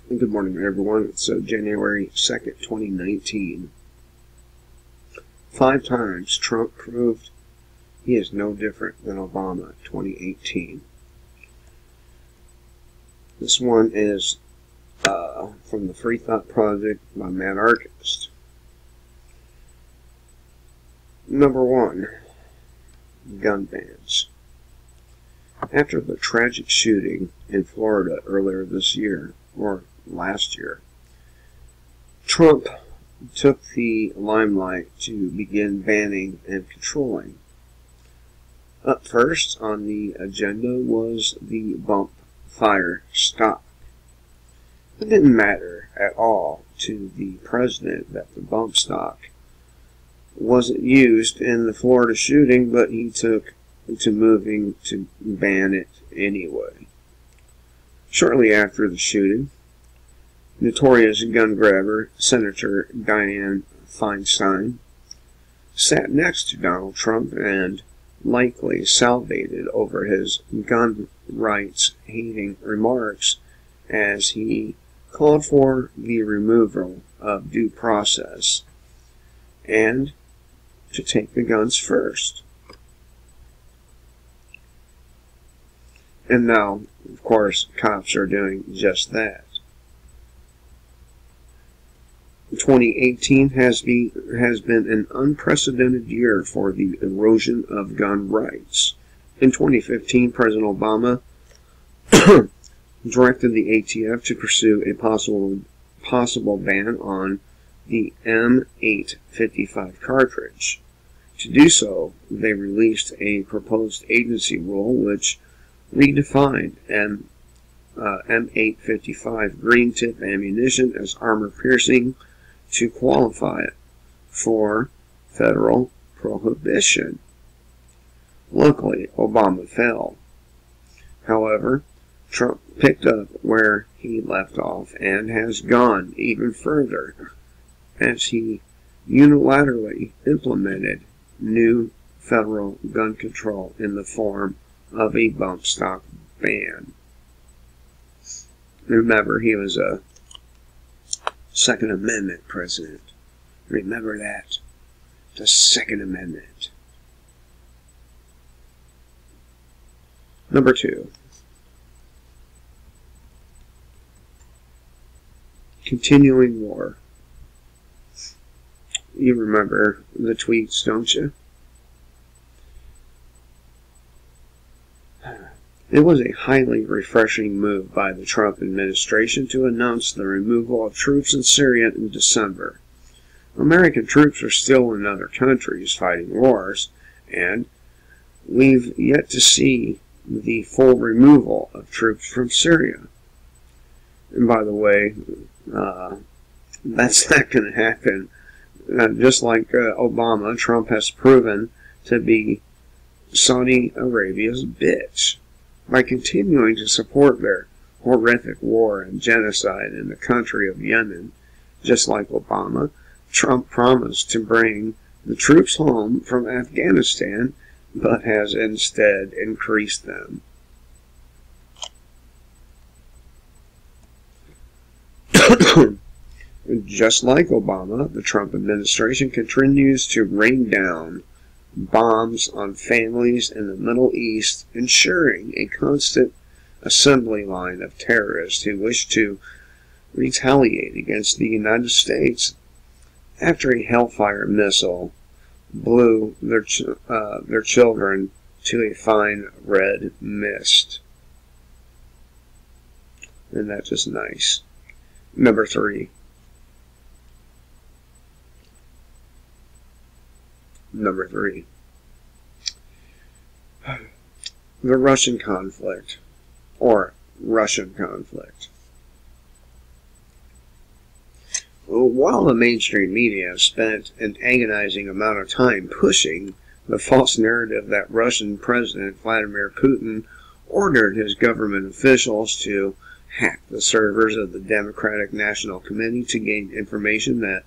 Good morning, everyone. It's January 2nd, 2019. 5 times Trump proved he is no different than Obama, 2018. This one is from the Free Thought Project by Matt Archist. Number 1. Gun bans. After the tragic shooting in Florida earlier this year, or last year, Trump took the limelight to begin banning and controlling. Up first on the agenda was the bump fire stop. It didn't matter at all to the president that the bump stock wasn't used in the Florida shooting, but he took to moving to ban it anyway. Shortly after the shooting, notorious gun grabber Senator Dianne Feinstein sat next to Donald Trump and likely salivated over his gun rights hating remarks as he called for the removal of due process and to take the guns first. And now, of course, cops are doing just that. 2018 has been an unprecedented year for the erosion of gun rights. In 2015, President Obama directed the ATF to pursue a possible ban on the M855 cartridge. To do so, they released a proposed agency rule which redefined M855 green tip ammunition as armor-piercing to qualify it for federal prohibition. Luckily, Obama failed. However, Trump picked up where he left off and has gone even further as he unilaterally implemented new federal gun control in the form of a bump stock ban. Remember, he was a Second Amendment president. Remember that. The Second Amendment. Number 2. Continuing war. You remember the tweets, don't you? It was a highly refreshing move by the Trump administration to announce the removal of troops in Syria in December. American troops are still in other countries fighting wars, and we've yet to see the full removal of troops from Syria. And by the way, that's not going to happen. Just like Obama, Trump has proven to be Saudi Arabia's bitch by continuing to support their horrific war and genocide in the country of Yemen. Just like Obama, Trump promised to bring the troops home from Afghanistan, but has instead increased them. Just like Obama, the Trump administration continues to rain down bombs on families in the Middle East, ensuring a constant assembly line of terrorists who wish to retaliate against the United States after a Hellfire missile blew their children to a fine red mist. And that's just nice. Number 3. Number 3. The Russian conflict, or Russian conflict. While the mainstream media spent an agonizing amount of time pushing the false narrative that Russian President Vladimir Putin ordered his government officials to hack the servers of the Democratic National Committee to gain information that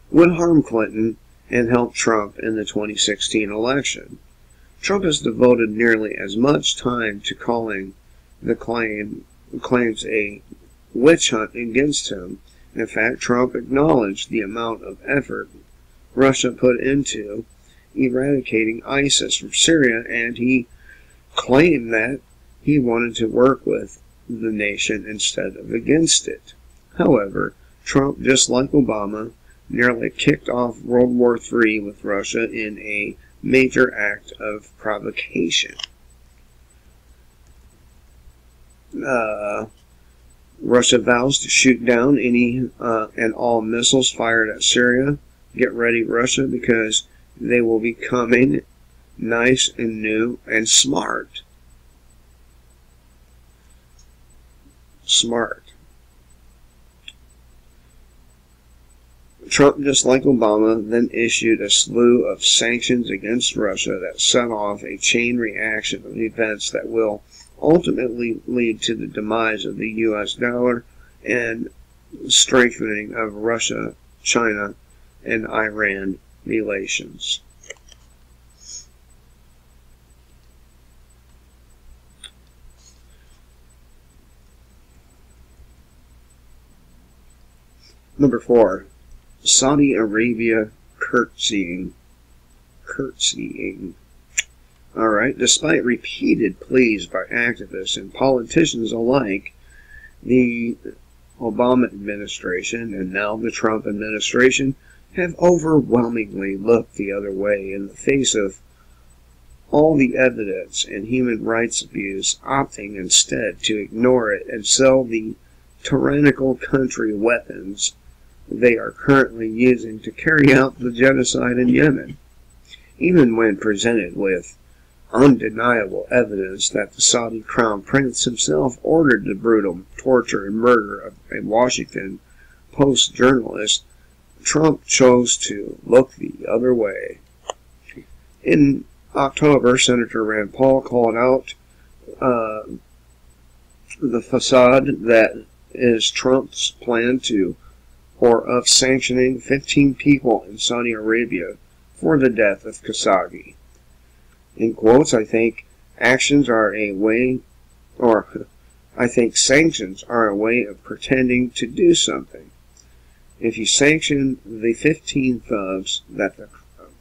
would harm Clinton and help Trump in the 2016 election, Trump has devoted nearly as much time to calling the claims a witch hunt against him. In fact, Trump acknowledged the amount of effort Russia put into eradicating ISIS from Syria, and he claimed that he wanted to work with the nation instead of against it. However, Trump, just like Obama, nearly kicked off World War III with Russia in a major act of provocation. Russia vows to shoot down any and all missiles fired at Syria. Get ready, Russia, because they will be coming nice and new and smart. Trump, just like Obama, then issued a slew of sanctions against Russia that set off a chain reaction of events that will ultimately lead to the demise of the U.S. dollar and strengthening of Russia, China, and Iran relations. Number 4. Saudi Arabia curtsying. Alright, despite repeated pleas by activists and politicians alike, the Obama administration and now the Trump administration have overwhelmingly looked the other way in the face of all the evidence and human rights abuse, opting instead to ignore it and sell the tyrannical country weapons they are currently using to carry out the genocide in Yemen. Even when presented with undeniable evidence that the Saudi crown prince himself ordered the brutal torture and murder of a Washington Post journalist, Trump chose to look the other way. In October, Senator Rand Paul called out the facade that is Trump's plan of sanctioning 15 people in Saudi Arabia for the death of Khashoggi. In quotes, I think sanctions are a way of pretending to do something. If you sanction the 15 thugs that the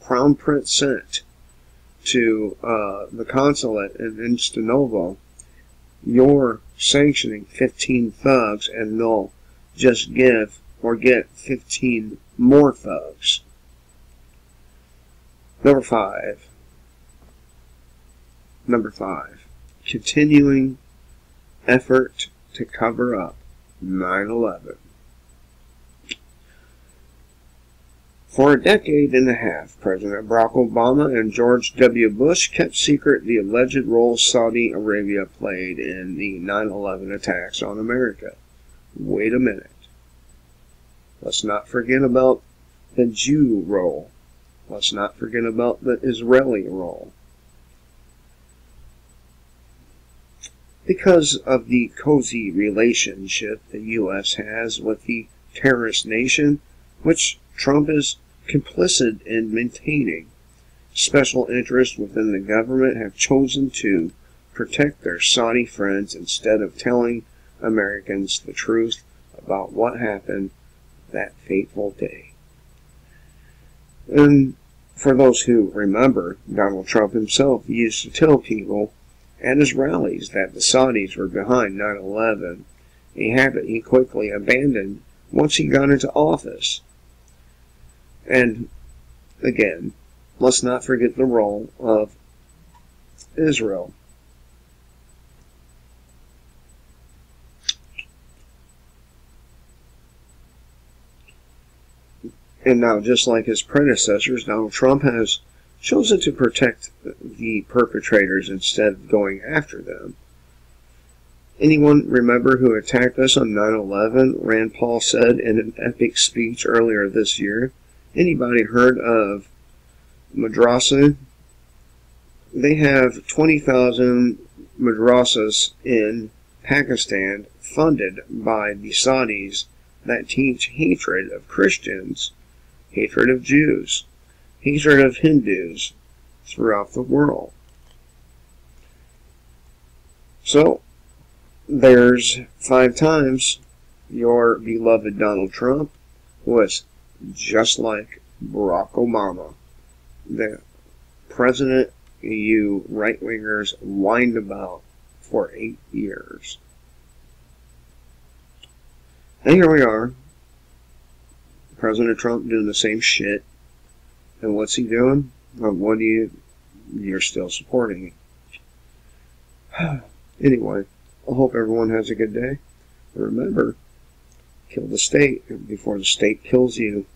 Crown Prince sent to the consulate in Istanbul, you're sanctioning 15 thugs and they'll just give or get 15 more thugs. Number 5. Continuing effort to cover up 9/11. For a decade and a half, President Barack Obama and George W. Bush kept secret the alleged role Saudi Arabia played in the 9/11 attacks on America. Wait a minute. Let's not forget about the Jew role. Let's not forget about the Israeli role. Because of the cozy relationship the U.S. has with the terrorist nation, which Trump is complicit in maintaining, special interests within the government have chosen to protect their Saudi friends instead of telling Americans the truth about what happened that fateful day. And for those who remember, Donald Trump himself used to tell people at his rallies that the Saudis were behind 9/11, a habit he quickly abandoned once he got into office. And again, let's not forget the role of Israel. And now, just like his predecessors, Donald Trump has chosen to protect the perpetrators instead of going after them. Anyone remember who attacked us on 9/11? Rand Paul said in an epic speech earlier this year. Anybody heard of madrasa? They have 20,000 madrasas in Pakistan funded by the Saudis that teach hatred of Christians, hatred of Jews, hatred of Hindus throughout the world. So, there's 5 times your beloved Donald Trump was just like Barack Obama, the president you right-wingers whined about for 8 years. And here we are, President Trump doing the same shit. And what's he doing? What do you're still supporting him. Anyway, I hope everyone has a good day. And remember, kill the state before the state kills you.